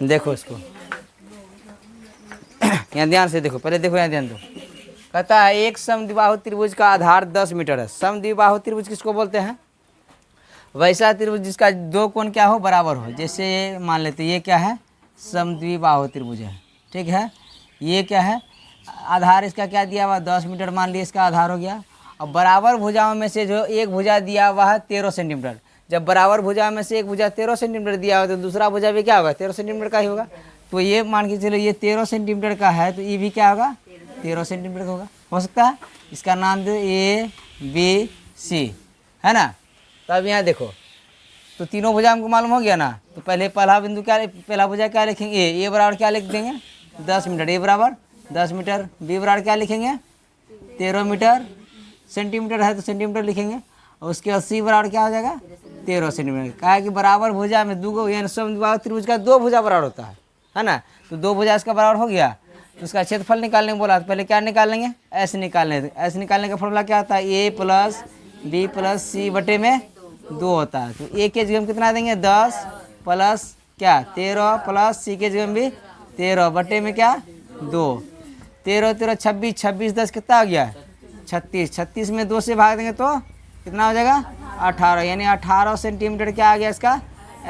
देखो इसको यहाँ ध्यान से देखो, पहले देखो यहाँ ध्यान दो। कहता है एक समद्विबाहु त्रिभुज का आधार 10 मीटर है। समद्विबाहु त्रिभुज किसको बोलते हैं? वैसा त्रिभुज जिसका दो कोण क्या हो, बराबर हो। जैसे मान लेते ये क्या है, समद्विबाहु त्रिभुज है, ठीक है। ये क्या है, आधार इसका क्या दिया हुआ, 10 मीटर मान लिया इसका आधार हो गया। अब बराबर भुजाओं में से जो एक भुजा दिया हुआ है 13 सेंटीमीटर, जब बराबर भुजा में से एक भुजा 13 सेंटीमीटर दिया हुआ तो दूसरा भुजा भी क्या होगा, 13 सेंटीमीटर का ही होगा। तो ये मान के चलो ये 13 सेंटीमीटर का है तो ये भी क्या होगा, 13 सेंटीमीटर का होगा। हो सकता है इसका नाम दे A B C, है ना। तो अब यहाँ देखो, तो तीनों भुजा हमको मालूम हो गया ना। तो पहले पहला बिंदु क्या, पहला भुजा क्या लिखेंगे, A बराबर क्या लिख देंगे 10 मीटर, A बराबर 10 मीटर। B बराबर क्या लिखेंगे 13 मीटर, सेंटीमीटर है तो सेंटीमीटर लिखेंगे। और उसके बाद C बराबर क्या हो जाएगा 13 सेंटीमीटर। कहा है कि बराबर भुजा में दो, यानी समद्विबाहु त्रिभुज का दो भुजा बराबर होता है ना। तो दो भुजा इसका बराबर हो गया तो उसका क्षेत्रफल निकालने को बोला। तो पहले क्या निकालेंगे, S निकालने। S निकालने का फॉर्मूला क्या होता है, A plus B plus C बटे में 2 होता है। तो A के जगह में कितना देंगे 10 प्लस क्या 13 प्लस C के जगह में भी 13 बटे में क्या 2। 13 13 26, 26 10 कितना हो गया 36। 36 में 2 से भाग देंगे तो कितना हो जाएगा 18, यानी 18 सेंटीमीटर क्या आ गया इसका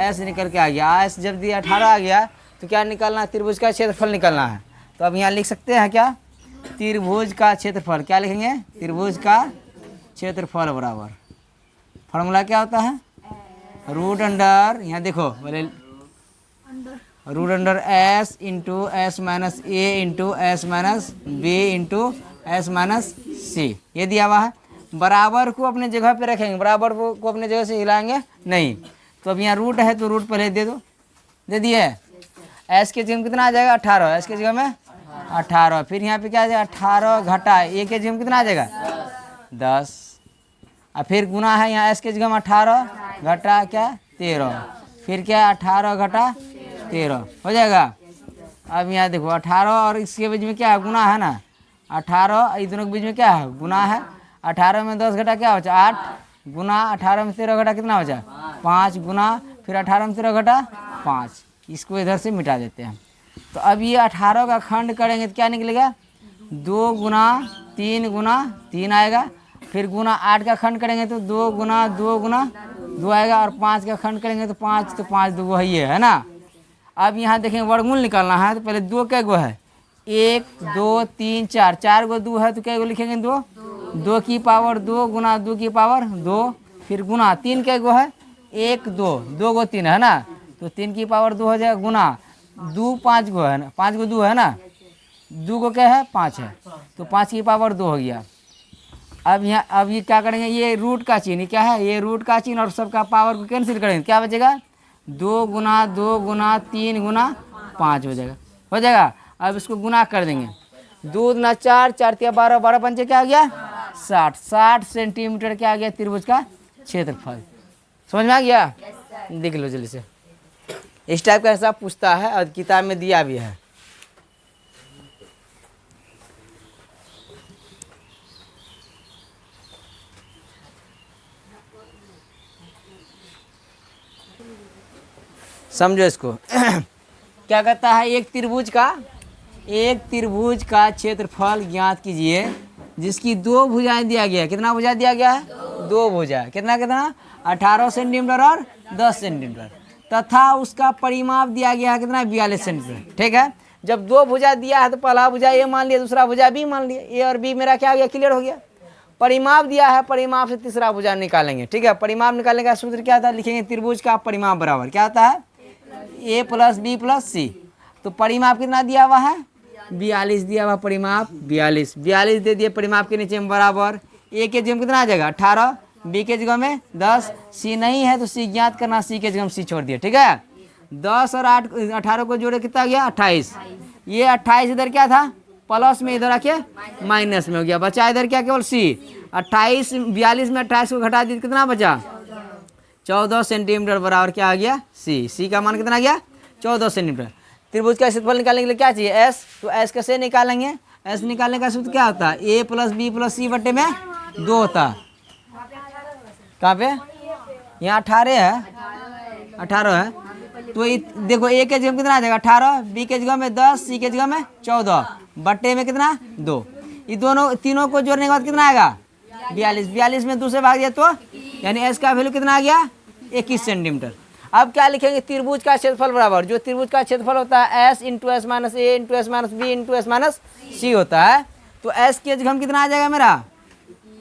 S निकल के आ गया। S जब दिया 18 आ गया तो क्या निकालना है, त्रिभुज का क्षेत्रफल निकालना है। तो अब यहाँ लिख सकते हैं क्या, त्रिभुज का क्षेत्रफल। क्या लिखेंगे, त्रिभुज का क्षेत्रफल बराबर फॉर्मूला क्या होता है, रूट अंडर, यहाँ देखो बोले root under S into S minus A into S minus B into S minus C। ये दिया हुआ है। बराबर को अपने जगह पे रखेंगे, बराबर को अपने जगह से हिलाएंगे नहीं। तो अब यहाँ रूट है तो रूट पहले दे दो, दे दिए। S के जगह में कितना आ जाएगा 18, S के जगह में 18। फिर यहाँ पे क्या आ जाएगा 18 घटा A के जगह में कितना आ जाएगा 10। और फिर गुना है यहाँ S के जगह में 18 घटा क्या 13, फिर क्या 18 घटा 13 हो जाएगा। अब यहाँ देखो 18 और इसके बीच में क्या है गुना है ना, 18 इस दोनों के बीच में क्या है गुना है। 18 में 10 घटा क्या बचा 8, गुना 18 में 13 घटा कितना बचा 5, गुना फिर 18 में 13 घटा 5। इसको इधर से मिटा देते हैं। तो अब ये 18 का खंड करेंगे तो क्या निकलेगा 2 गुना 3 गुना 3 आएगा। फिर गुना 8 का खंड करेंगे तो 2 गुना 2 गुना 2 आएगा। और 5 का खंड करेंगे तो 5, तो 5 2 है ये, है ना। अब यहाँ देखेंगे वर्गमूल निकालना है तो पहले 2 कै गो है 1 2 3 4, 4 गो 2 है तो कै गो लिखेंगे 2, 2 की पावर 2 गुना 2 की पावर 2। फिर गुना 3 कै गो है 1 2, 2 गो 3 है ना, तो 3 की पावर 2 हो जाएगा। गुना 2 5 गो है ना, 5 गो 2 है ना, 2 गो क्या है 5 है, तो 5 की पावर 2 हो गया। अब यहाँ अब ये क्या करेंगे, ये रूट का चिन्ह क्या है, ये रूट का चिन्ह और सबका पावर को कैंसिल करेंगे क्या बचेगा 2 गुना 2 गुना 3 गुना 5 हो जाएगा, हो जाएगा। अब इसको गुना कर देंगे, 2 गुना 4, 4 तिया 12, 12 पंचे क्या आ गया 60, 60 सेंटीमीटर क्या आ गया त्रिभुज का क्षेत्रफल। समझ में आ गया, देख लो जल्दी से। इस टाइप का हिसाब पूछता है और किताब में दिया भी है। समझो इसको क्या कहता है, एक त्रिभुज का क्षेत्रफल ज्ञात कीजिए जिसकी 2 भुजाएं दिया गया है। कितना भुजा दिया गया है 2 भुजा, कितना कितना 18 सेंटीमीटर और 10 सेंटीमीटर, तथा उसका परिमाप दिया गया है कितना 42 सेंटीमीटर। ठीक है, जब 2 भुजा दिया है तो पहला भुजा ए मान लिया, दूसरा भुजा बी मान लिया। ए और बी मेरा क्या हो गया क्लियर हो गया। परिमाप दिया है, परिमाप से तीसरा भुजा निकालेंगे। ठीक है, परिमाप निकालने का सूत्र क्या था, लिखेंगे त्रिभुज का परिमाप बराबर क्या होता है A plus B plus C। तो परिमाप कितना दिया हुआ है 42 दिया हुआ, परिमाप 42 दे दिए। परिमाप के नीचे में बराबर A के जगह में कितना आ जाएगा 18, B के जगह में 10, C नहीं है तो C ज्ञात करना, C के जगह में C छोड़ दिया। ठीक है, 10 और 8 18 को जोड़े कितना गया 28। ये 28 इधर क्या था प्लस में, इधर आके माइनस में हो गया, बचा इधर क्या केवल C। 28 42 में 28 को घटा दी कितना बचा 14 सेंटीमीटर बराबर क्या आ गया C का मान कितना गया 14 सेंटीमीटर। त्रिभुज का क्षेत्रफल निकालने के लिए क्या चाहिए S, तो S कैसे निकालेंगे, S निकालने का सूत्र क्या होता है A plus B plus C बटे में 2 होता है। कहाँ पे यहाँ 18 है 18 है तो देखो ए के जगह में कितना आ जाएगा 18, बी के जगह में 10, सी के जगह में 14, बट्टे में कितना 2। ये दोनों तीनों को जोड़ने के बाद कितना आएगा 42। 42 में 2 से भाग दिया तो यानी एस का वैल्यू कितना आ गया 21 सेंटीमीटर। अब क्या लिखेंगे, त्रिभुज का क्षेत्रफल बराबर, जो त्रिभुज का क्षेत्रफल होता है S into S minus A into S minus B into S minus C होता है। तो एस के जगह कितना आ जाएगा मेरा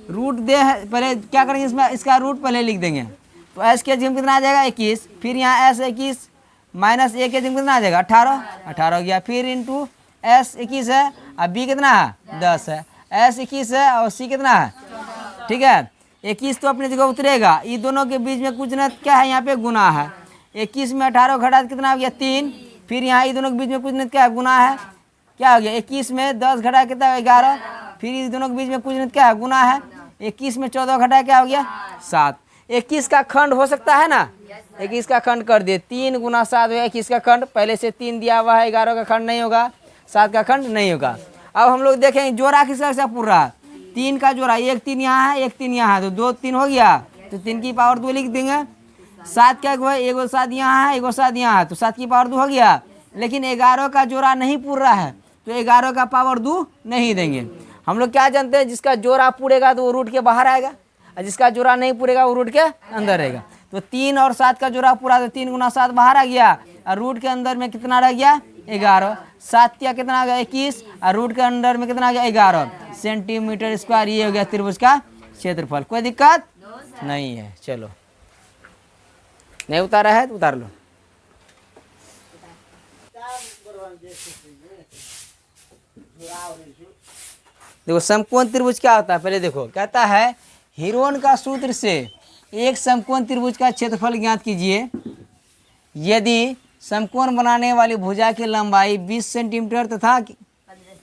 रूट दे है, पहले क्या करेंगे इसमें इसका रूट पहले लिख देंगे। तो एस के जगह कितना आ जाएगा 21, फिर यहाँ एस 21 माइनस ए के जगह कितना आ जाएगा 18 हो गया, फिर इंटू एस 21 है, अब बी कितना है 10 है, एस 21 है और सी कितना है, ठीक है 21 तो अपनी जगह उतरेगा। ये दोनों के बीच में कुछ न क्या है यहाँ पे गुना है, 21 में 18 घटा कितना हो गया 3, फिर यहाँ ये दोनों के बीच में कुछ न क्या है गुना है, क्या हो गया 21 में 10 घटा कितना 11, फिर इस दोनों के बीच में कुछ न क्या है गुना है, 21 में 14 घटा क्या हो गया 7। 21 का खंड हो सकता है ना, 21 का खंड कर दिए, 3 गुना 7 हो 21 का खंड, पहले से 3 दिया हुआ है, 11 का खंड नहीं होगा, 7 का खंड नहीं होगा। अब हम लोग देखेंगे जोड़ा किसका किसका पूर रहा है, 3 का जोड़ा, 1 3 यहाँ है 1 3 यहाँ है, तो 2 3 हो गया, तो 3 की पावर 2 लिख देंगे। 7 का है, 1 7 यहाँ है 1 7 यहाँ है, तो 7 की पावर 2 हो गया। लेकिन 11 का जोड़ा नहीं पूर रहा है, तो 11 का पावर 2 नहीं देंगे। हम लोग क्या जानते हैं, जिसका जोड़ा पूरेगा तो वो रूट के बाहर आएगा, और जिसका जोड़ा नहीं पूरेगा वो रूट के अंदर रहेगा। तो 3 और 7 का जोड़ा पूरा, तो 3 गुना 7 बाहर आ गया, और रूट के अंदर में कितना रह गया 11, 7 क्या कितना आ गया 21, और रूट के अंदर में कितना आ गया 11 सेंटीमीटर स्क्वायर। ये हो गया त्रिभुज का क्षेत्रफल। कोई दिक्कत नहीं है। चलो नहीं उतारा है तो उतार लो। देखो समकोण त्रिभुज क्या होता है, पहले देखो कहता है हीरोन का सूत्र से एक समकोण त्रिभुज का क्षेत्रफल ज्ञात कीजिए यदि समकोण बनाने वाली भुजा की लंबाई 20 सेंटीमीटर तथा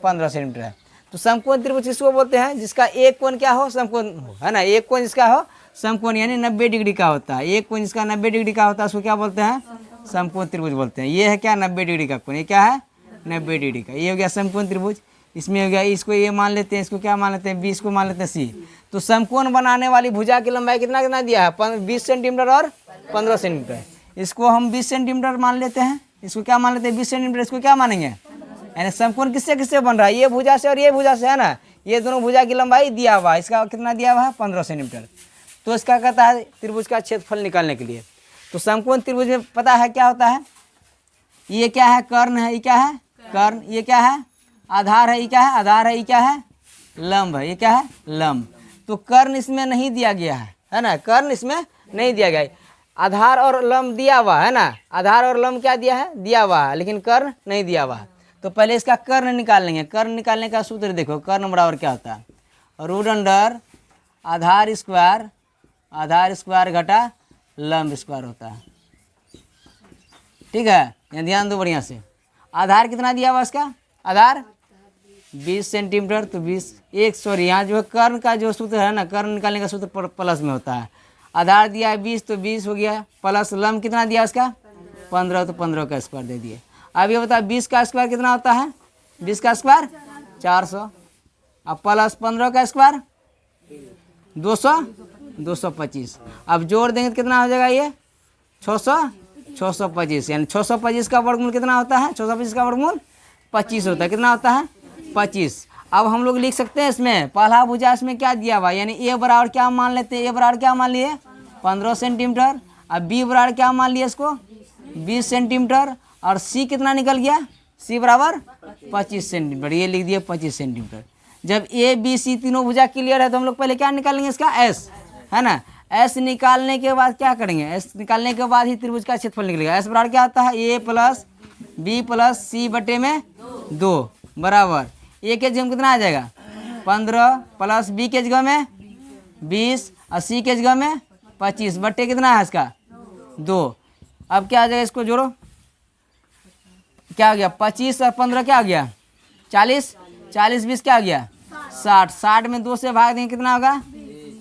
15 सेंटीमीटर है। तो समकोण त्रिभुज किसको बोलते हैं, जिसका एक कोण क्या हो समकोण हो, है ना, एक कोण जिसका हो समकोण यानी 90 डिग्री का होता है। एक कोण जिसका 90 डिग्री का होता है उसको क्या बोलते हैं, समकोण त्रिभुज बोलते हैं। ये है क्या 90 डिग्री का कोण, ये क्या है 90 डिग्री का, ये हो गया समकोण त्रिभुज। इसमें हो गया, इसको ये मान लेते हैं, इसको क्या मान लेते हैं 20 को मान लेते हैं सी। तो समकोण बनाने वाली भुजा की लंबाई कितना कितना दिया है 20 सेंटीमीटर और 15 सेंटीमीटर। इसको हम 20 सेंटीमीटर मान लेते हैं, इसको क्या मान लेते हैं 20 सेंटीमीटर, इसको क्या मानेंगे, यानी समकोण किससे किससे बन रहा है, ये भुजा से और ये भुजा से, है ना। ये दोनों भुजा की लंबाई दिया हुआ है, इसका कितना दिया हुआ है 15 सेंटीमीटर। तो इसका कहता है त्रिभुज का क्षेत्रफल निकालने के लिए। तो समकोण त्रिभुज में पता है क्या होता है, ये क्या है कर्ण है, ये क्या है कर्ण, ये क्या है आधार है, ये क्या है आधार है, ये क्या है लंब है, ये क्या है लंब। तो कर्ण इसमें नहीं दिया गया है ना, कर्ण इसमें नहीं दिया गया है। आधार और लंब दिया हुआ है ना, आधार और लंब क्या दिया है दिया हुआ है, लेकिन कर्ण नहीं दिया हुआ है। तो पहले इसका कर्ण निकाल लेंगे। कर्ण निकालने का सूत्र देखो, कर्ण बराबर क्या होता है रूट अंडर आधार स्क्वायर घटा लंब स्क्वायर होता है। ठीक है, यहाँ ध्यान दो बढ़िया से। आधार कितना दिया हुआ इसका, आधार 20 सेंटीमीटर, तो 20 यहाँ जो है कर्ण का जो सूत्र है ना, कर्ण निकालने का सूत्र प्लस में होता है। आधार दिया है 20 तो 20 हो गया, प्लस लंब कितना दिया उसका 15, तो 15 का स्क्वायर दे दिए। अब ये बता 20 का स्क्वायर कितना होता है, 20 का स्क्वायर 400, अब प्लस 15 का स्क्वायर 225। अब जोड़ देंगे तो कितना हो जाएगा ये 625, यानी 625 का वर्गमूल कितना होता है, 625 का वर्गमूल 25 होता है। कितना होता है 25। अब हम लोग लिख सकते हैं इसमें पहला भुजा इसमें क्या दिया हुआ, यानी ए बराबर क्या मान लेते हैं, ए बराबर क्या मान लिए 15 सेंटीमीटर, अब बी बराबर क्या मान लिए इसको 20 सेंटीमीटर, और सी कितना निकल गया, सी बराबर 25 सेंटीमीटर, ये लिख दिए 25 सेंटीमीटर। जब ए बी सी तीनों भुजा क्लियर है तो हम लोग पहले क्या निकालेंगे इसका एस, है ना। एस निकालने के बाद क्या करेंगे, एस निकालने के बाद ही त्रिभुज का क्षेत्रफल निकलेगा। एस बराबर क्या होता है ए प्लस बी प्लस सी बटे में 2 बराबर ए के जगह में कितना आ जाएगा 15 प्लस बी के जगह में 20 और सी के जगह में 25 बटे कितना है इसका 2। अब क्या आ जाएगा, इसको जोड़ो, क्या हो गया 25 और 15 क्या हो गया 40, 40 20 क्या हो गया 60, 60 में 2 से भाग देंगे कितना होगा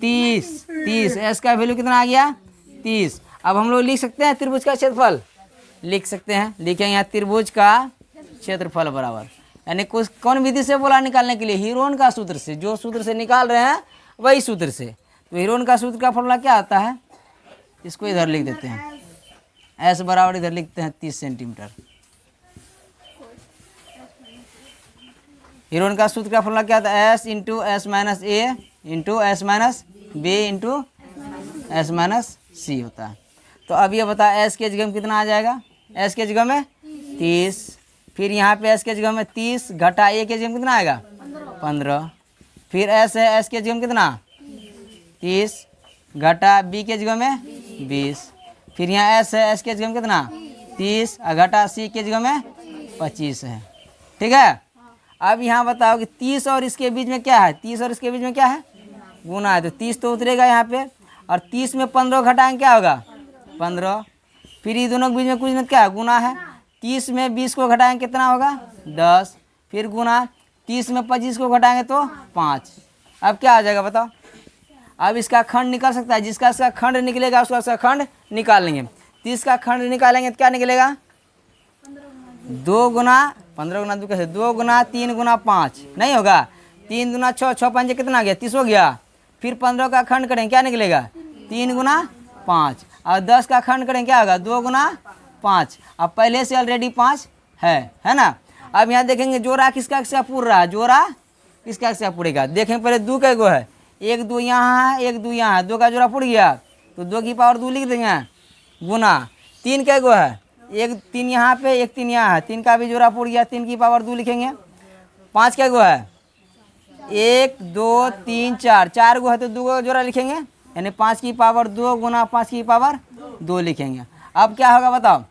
30, एस का वैल्यू कितना आ गया 30। अब हम लोग लिख सकते हैं त्रिभुज का क्षेत्रफल, लिख सकते हैं, लिखेंगे यहाँ त्रिभुज का क्षेत्रफल बराबर, यानी कुछ कौन विधि से बोला निकालने के लिए, हीरोन का सूत्र से, जो सूत्र से निकाल रहे हैं वही सूत्र से। तो हीरोन का सूत्र का फॉर्मूला क्या आता है, इसको इधर लिख देते हैं, एस बराबर इधर लिखते हैं 30 सेंटीमीटर। हीरोन का सूत्र का फॉर्मूला क्या था? S into S minus A into S minus B into S minus C होता है। तो अब ये बता एस के जगह में कितना आ जाएगा? एस के जगह में 30, फिर यहाँ पे एस के जगह में 30 घटा ए के जगह में कितना आएगा? 15, फिर एस है, एस के जगह में कितना? 30 घटा बी के जगह में 20, फिर यहाँ एस है, एस के जगह में कितना? 30 घटा सी के जगह में 25 है। ठीक है, अब यहाँ बताओ कि 30 और इसके बीच में क्या है? 30 और इसके बीच में क्या है? गुना है, तो 30 तो उतरेगा यहाँ पे, और 30 में 15 घटाएंगे क्या होगा? 15, फिर ये दोनों के बीच में कुछ नहीं, क्या है? गुना है। 30 में 20 को घटाएंगे कितना होगा? 10, फिर गुना 30 में 25 को घटाएंगे तो 5। अब क्या आ जाएगा बताओ? अब इसका खंड निकल सकता है, जिसका इसका खंड निकलेगा उसका इसका खंड निकाल लेंगे। 30 का खंड निकालेंगे तो क्या निकलेगा? 2 गुना 15 गुना 2 कैसे? 2 गुना 3 गुना 5 नहीं होगा? 3 गुना 6, 6 5 कितना आ गया? 30 हो गया। फिर 15 का खंड करें क्या निकलेगा? 3 गुना 5, और 10 का खंड करें क्या होगा? 2 गुना 5। अब पहले से ऑलरेडी 5 है ना। अब यहाँ देखेंगे जोड़ा किसका किसका पूर रहा है? जोड़ा किसका किसका पूरेगा? देखें पहले 2 कै गो है? 1 2 यहाँ है, 1 2 यहाँ है, 2 का जोड़ा पुड़ गया तो 2 की पावर 2 लिख देंगे, गुना 3 कै गो है? 1 3 यहाँ पे, 1 3 यहाँ है, 3 का भी जोड़ा पुड़ गया, 3 की पावर 2 लिखेंगे। 5 कै गो है? 1 2 3 4, 4 गो है तो 2 का जोड़ा लिखेंगे, यानी 5 की पावर 2 गुना 5 की पावर 2 लिखेंगे। अब क्या होगा बताओ?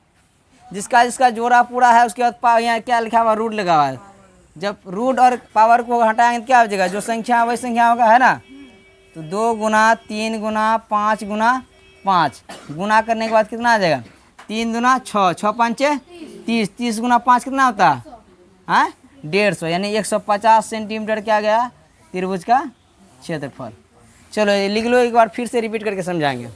जिसका जिसका जोड़ा पूरा है उसके बाद यहाँ क्या लिखा हुआ? रूट लगा हुआ है। जब रूट और पावर को हटाएंगे तो क्या हो जाएगा? जो संख्या वही संख्या होगा, है ना। तो 2 गुना 3 गुना 5 गुना 5 गुना करने के बाद कितना आ जाएगा? 3 दूना 6, 6 5 30, 30 गुना 5 कितना होता है? हाँ 150, यानी 150 सेंटीमीटर क्या गया? त्रिभुज का क्षेत्रफल। चलो ये लिख लो, एक बार फिर से रिपीट करके समझाएंगे।